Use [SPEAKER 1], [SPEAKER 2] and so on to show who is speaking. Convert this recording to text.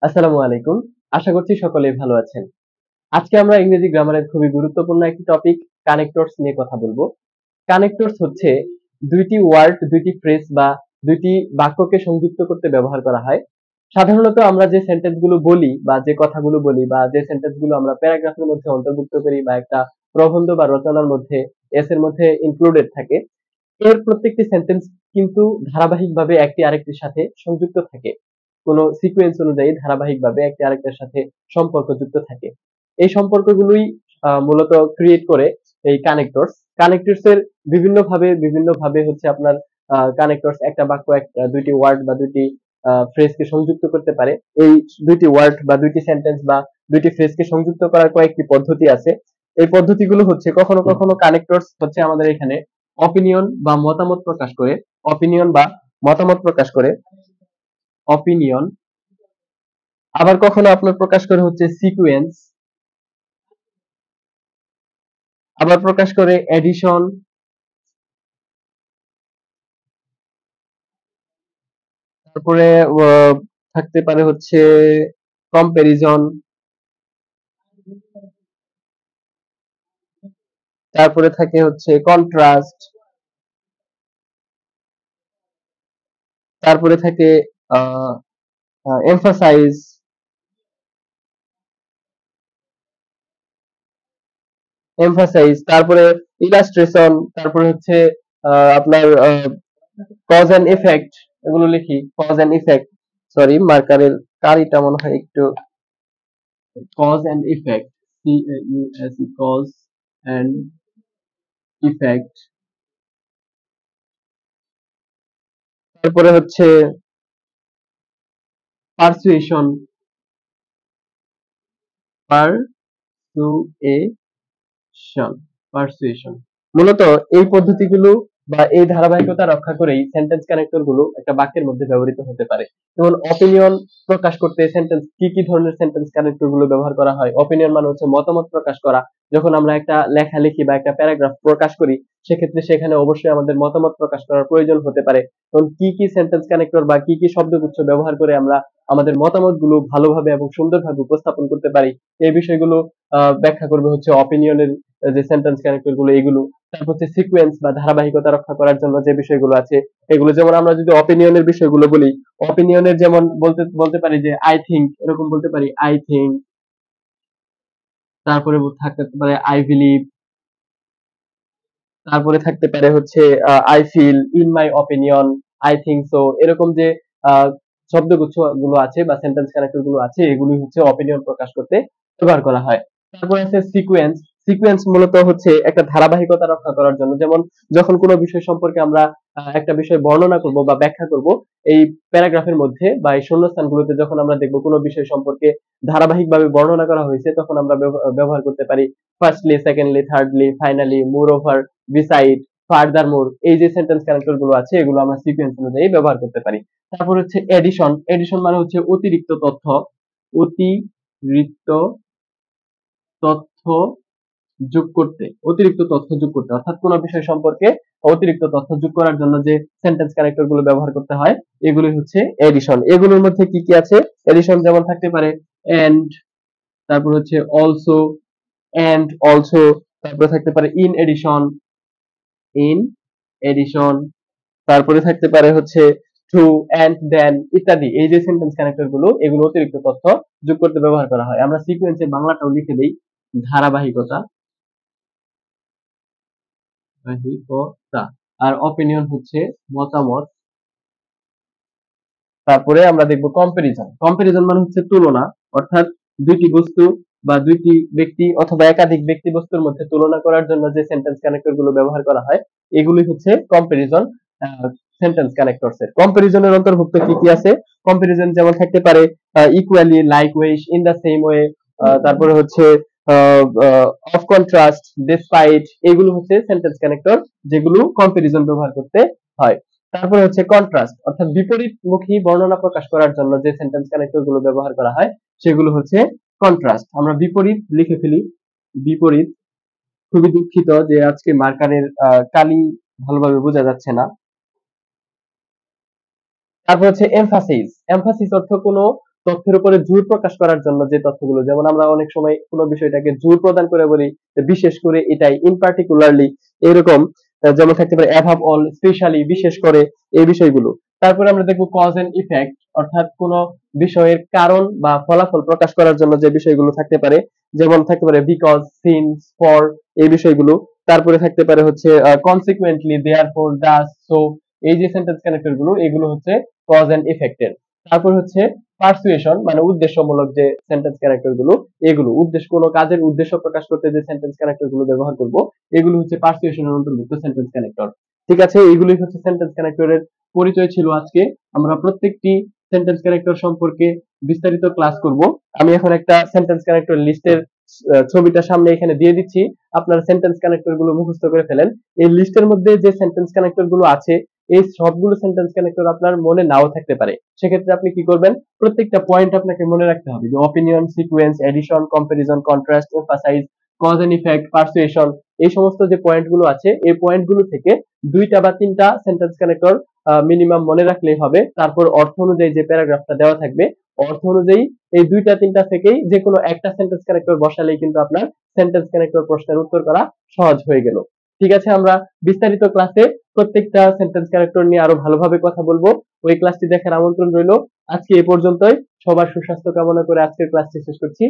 [SPEAKER 1] আসসালামু আলাইকুম। আশা করছি সকলেই ভালো আছেন। আজকে আমরা ইংরেজি গ্রামারের খুবই গুরুত্বপূর্ণ একটি টপিক কানেক্টরস নিয়ে কথা বলবো। কানেক্টরস হচ্ছে দুইটি ওয়ার্ড, দুইটি ফ্রেজ বা দুইটি বাক্যকে সংযুক্ত করতে ব্যবহার করা হয়। সাধারণত আমরা যে সেন্টেন্স গুলো বলি বা যে কথাগুলো বলি বা যে সেন্টেন্স গুলো আমরা প্যারাগ্রাফের মধ্যে অন্তর্ভুক্ত করি বা একটা প্রবন্ধ বা রচনার মধ্যে এর মধ্যে ইনক্লুডেড থাকে, এর প্রত্যেকটি সেন্টেন্স কিন্তু ধারাবাহিকভাবে একটি আরেকটির সাথে সংযুক্ত থাকে। কোনো সিকোয়েন্স অনুযায়ী ধারাবাহিকভাবে একটি আরেকটার সাথে সম্পর্ক যুক্ত থাকে। এই সম্পর্কগুলোই মূলত ক্রিয়েট করে এই কানেক্টরস। কানেক্টরস এর বিভিন্ন ভাবে হচ্ছে আপনার কানেক্টরস একটা বাক্য দুইটি ওয়ার্ড বা দুইটি ফ্রেজকে সংযুক্ত করতে পারে। এই দুইটি ওয়ার্ড বা দুইটি সেন্টেন্স বা দুইটি ফ্রেজকে সংযুক্ত করার কয়েকটি পদ্ধতি আছে। এই পদ্ধতিগুলো হচ্ছে কখনো কখনো কানেক্টরস হচ্ছে আমাদের এখানে অপিনিয়ন বা মতামত প্রকাশ করে, অপিনিয়ন বা মতামত প্রকাশ করে, অপিনিয়ন। আবার কখনো আপনার প্রকাশ করে হচ্ছে সিকোয়েন্স, আবার প্রকাশ করে এডিশন, তারপরে থাকতে পারে হচ্ছে কম্পারিজন, তারপরে থাকে হচ্ছে কন্ট্রাস্ট, তারপরে থাকে এমফাসাইজ, তারপরে ইলাস্ট্রেশন, তারপরে হচ্ছে আপনার কজ এন্ড ইফেক্ট। এগুলো লিখি, কজ এন্ড ইফেক্ট। সরি, মার্কারের কালিটা মনে হয় একটু। Cause and effect, CAUSE, cause and effect. তারপরে হচ্ছে পারসুয়েশন, পারসুয়েশন, পারসুয়েশন। মূলত এই পদ্ধতিগুলো বা এই ধারাবাহিকতা রক্ষা করেই সেন্টেন্স কানেক্টর গুলো একটা বাক্যের মধ্যে ব্যবহৃত হতে পারে। যেমন অপিনিয়ন প্রকাশ করতে সেন্টেন্স কি কি ধরনের সেন্টেন্স কানেক্টর গুলো ব্যবহার করা হয়? অপিনিয়ন মানে হচ্ছে মতামত প্রকাশ করা। যখন আমরা একটা লেখালেখি বা একটা প্যারাগ্রাফ প্রকাশ করি, সেক্ষেত্রে সেখানে অবশ্যই আমাদের মতামত প্রকাশ করার প্রয়োজন হতে পারে। এবং কি কি সেন্টেন্স কানেক্টর বা কি কি শব্দগুচ্ছ ব্যবহার করে আমরা আমাদের মতামত গুলো ভালোভাবে এবং সুন্দরভাবে উপস্থাপন করতে পারি, এই বিষয়গুলো ব্যাখ্যা করবে হচ্ছে অপিনিয়নের যে সেন্টেন্স কানেক্টর গুলো এগুলো। তারপর হচ্ছে সিকোয়েন্স বা ধারাবাহিকতা রক্ষা করার জন্য যে বিষয়গুলো আছে এগুলো। যেমন আমরা যদি অপিনিয়নের বিষয়গুলো বলি, অপিনিয়নের যেমন বলতে বলতে পারি যে আই থিঙ্ক, এরকম বলতে পারি আই থিঙ্ক। তারপরে থাকতে পারে আই বিলিভ। তারপরে থাকতে পারে হচ্ছে I feel, in my opinion, I think so. এরকম যে আহ, শব্দগুচ্ছ গুলো আছে বা সেন্টেন্স কানেক্টর গুলো আছে এগুলি হচ্ছে অপিনিয়ন প্রকাশ করতে ব্যবহার করা হয়। তারপরে আছে সিকোয়েন্স। সিকোয়েন্স মূলত হচ্ছে একটা ধারাবাহিকতা রক্ষা করার জন্য। যেমন যখন কোনো বিষয় সম্পর্কে আমরা একটা বিষয় বর্ণনা করব বা ব্যাখ্যা করব, এই প্যারাগ্রাফের মধ্যে বা এই শূন্যস্থানগুলোতে যখন আমরা দেখব কোনো বিষয় সম্পর্কে ধারাবাহিকভাবে বর্ণনা করা হয়েছে, তখন আমরা ব্যবহার করতে পারি ফার্স্টলি, সেকেন্ডলি, থার্ডলি, ফাইনালি, মোর ওভার, বিসাইড, ফার্দারমোর। এই যে সেন্টেন্স কানেক্টর গুলো আছে এগুলো আমরা সিকোয়েন্স অনুযায়ী ব্যবহার করতে পারি। তারপর হচ্ছে এডিশন। এডিশন মানে হচ্ছে অতিরিক্ত তথ্য, অতিরিক্ত তথ্য যোগ করতে, অতিরিক্ত তথ্য যোগ করতে। অর্থাৎ কোনো বিষয় সম্পর্কে অতিরিক্ত তথ্য যোগ করার জন্য যে সেন্টেন্স কানেক্টর গুলো ব্যবহার করতে হয় এগুলি হচ্ছে এডিশন। এগুলোর মধ্যে কি কি আছে? এডিশন যেমন থাকতে পারে এন্ড, তারপর হচ্ছে অলসো, এন্ড অলসো। তারপরে থাকতে পারে ইন এডিশন, ইন এডিশন। তারপরে থাকতে পারে হচ্ছে টু, এন্ড দেন ইত্যাদি। এই যে সেন্টেন্স কানেক্টর গুলো এগুলো অতিরিক্ত তথ্য যোগ করতে ব্যবহার করা হয়। আমরা সিকোয়েন্সের বাংলাটাও লিখে দেই, ধারাবাহিকতা, বাহিকতা। আর অপিনিয়ন হচ্ছে মতামত। তারপরে আমরা দেখব কম্পারিজন। কম্পারিজন মানে হচ্ছে তুলনা। অর্থাৎ দুইটি বস্তু বা দুইটি ব্যক্তি অথবা একাধিক ব্যক্তি বস্তুর মধ্যে তুলনা করার জন্য যে সেন্টেন্স কানেক্টর গুলো ব্যবহার করা হয় এগুলি হচ্ছে কম্পারিজন সেন্টেন্স কানেক্টরস এর। কম্পারিজনের অন্তর্ভুক্ত কি কি আছে? কম্পারিজন যেমন থাকতে পারে equally, likewise, in the same way, তারপরে হচ্ছে অফ কন্ট্রাস্ট, ডিসপাইট। এগুলো হচ্ছে সেন্টেন্স কানেক্টর যেগুলো কম্পারিজন ব্যবহার করতে হয়। তারপরে হচ্ছে কন্ট্রাস্ট, অর্থাৎ বিপরীতমুখী বর্ণনা প্রকাশ করার জন্য যে সেন্টেন্স কানেক্টর গুলো ব্যবহার করা হয় সেগুলো হচ্ছে কন্ট্রাস্ট। আমরা বিপরীত লিখে ফেলি, বিপরীত। খুবই দুঃখিত যে আজকে মার্কারের কালি ভালোভাবে বোঝা যাচ্ছে না। তারপর হচ্ছে এমফাসিস। এমফাসিস অর্থ কোনো তথ্যের উপরে জোর প্রকাশ করার জন্য যে তথ্যগুলো, যেমন আমরা অনেক সময় কোনো বিষয়টাকে জোর প্রদান করে বলি যে বিশেষ করে এটাই, ইন পার্টিকুলারলি, এরকম। যেমন থাকতে পারে অ্যাভাব অল, স্পেশালি, বিশেষ করে, এই বিষয়গুলো। তারপরে আমরা দেখবো কজ এন্ড ইফেক্ট, অর্থাৎ কোন বিষয়ের কারণ বা ফলাফল প্রকাশ করার জন্য যে বিষয়গুলো থাকতে পারে, যেমন থাকতে পারে বিকজ, সিন্স, ফর, এই বিষয়গুলো। তারপরে থাকতে পারে হচ্ছে কনসিকুয়েন্টলি, দেয়ারফর, দাস, সো, এই যে সেন্টেন্স কানেক্টর গুলো, এগুলো হচ্ছে কজ এন্ড ইফেক্টের। তারপর হচ্ছে পারসুয়েশন, মানে উদ্দেশ্যমূলক যে সেন্টেন্স ক্যারেক্টার গুলো, এগুলো উদ্দেশ্য, কোনো কাজের উদ্দেশ্য প্রকাশ করতে যে সেন্টেন্স ক্যারেক্টার গুলো ব্যবহার করব, এগুলো হচ্ছে পারসুয়েশনের অন্তর্ভুক্ত সেন্টেন্স কানেক্টর। ঠিক আছে, এগুলোই হচ্ছে সেন্টেন্স কানেক্টরের পরিচয় ছিল আজকে। আমরা প্রত্যেকটি সেন্টেন্স ক্যারেক্টর সম্পর্কে বিস্তারিত ক্লাস করব। আমি এখন একটা সেন্টেন্স কানেক্টর লিস্টের ছবিটা সামনে এখানে দিয়ে দিচ্ছি। আপনারা সেন্টেন্স কানেক্টর গুলো মুখস্থ করে ফেলেন। এই লিস্টের মধ্যে যে সেন্টেন্স কানেক্টর গুলো আছে, এই সবগুলো সেন্টেন্স কানেক্টর আপনার মনে নাও থাকতে পারে। সেক্ষেত্রে আপনি কি করবেন, প্রত্যেকটা পয়েন্ট আপনাকে মনে রাখতে হবে, যে opinion, sequence, addition, comparison, contrast, emphasize, cause and effect, persuasion, এই সমস্ত যে পয়েন্ট গুলো আছে, এই পয়েন্ট গুলো থেকে দুইটা বা তিনটা সেন্টেন্স কানেক্টর মিনিমাম মনে রাখলেই হবে। তারপর অর্থ অনুযায়ী যে প্যারাগ্রাফটা দেওয়া থাকবে, অর্থ অনুযায়ী এই দুইটা তিনটা থেকেই যে কোনো একটা সেন্টেন্স কানেক্টর বসালেই কিন্তু আপনার সেন্টেন্স কানেক্টর প্রশ্নের উত্তর করা সহজ হয়ে গেল। ঠিক আছে, আমরা বিস্তারিত ক্লাসে প্রত্যেকটা সেন্টেন্স ক্যারেক্টর নিয়ে আরো ভালোভাবে কথা বলবো। ওই ক্লাসটি দেখার আমন্ত্রণ রইল। আজকে এ পর্যন্তই। সবার সুস্বাস্থ্য কামনা করে আজকের ক্লাসটি শেষ করছি।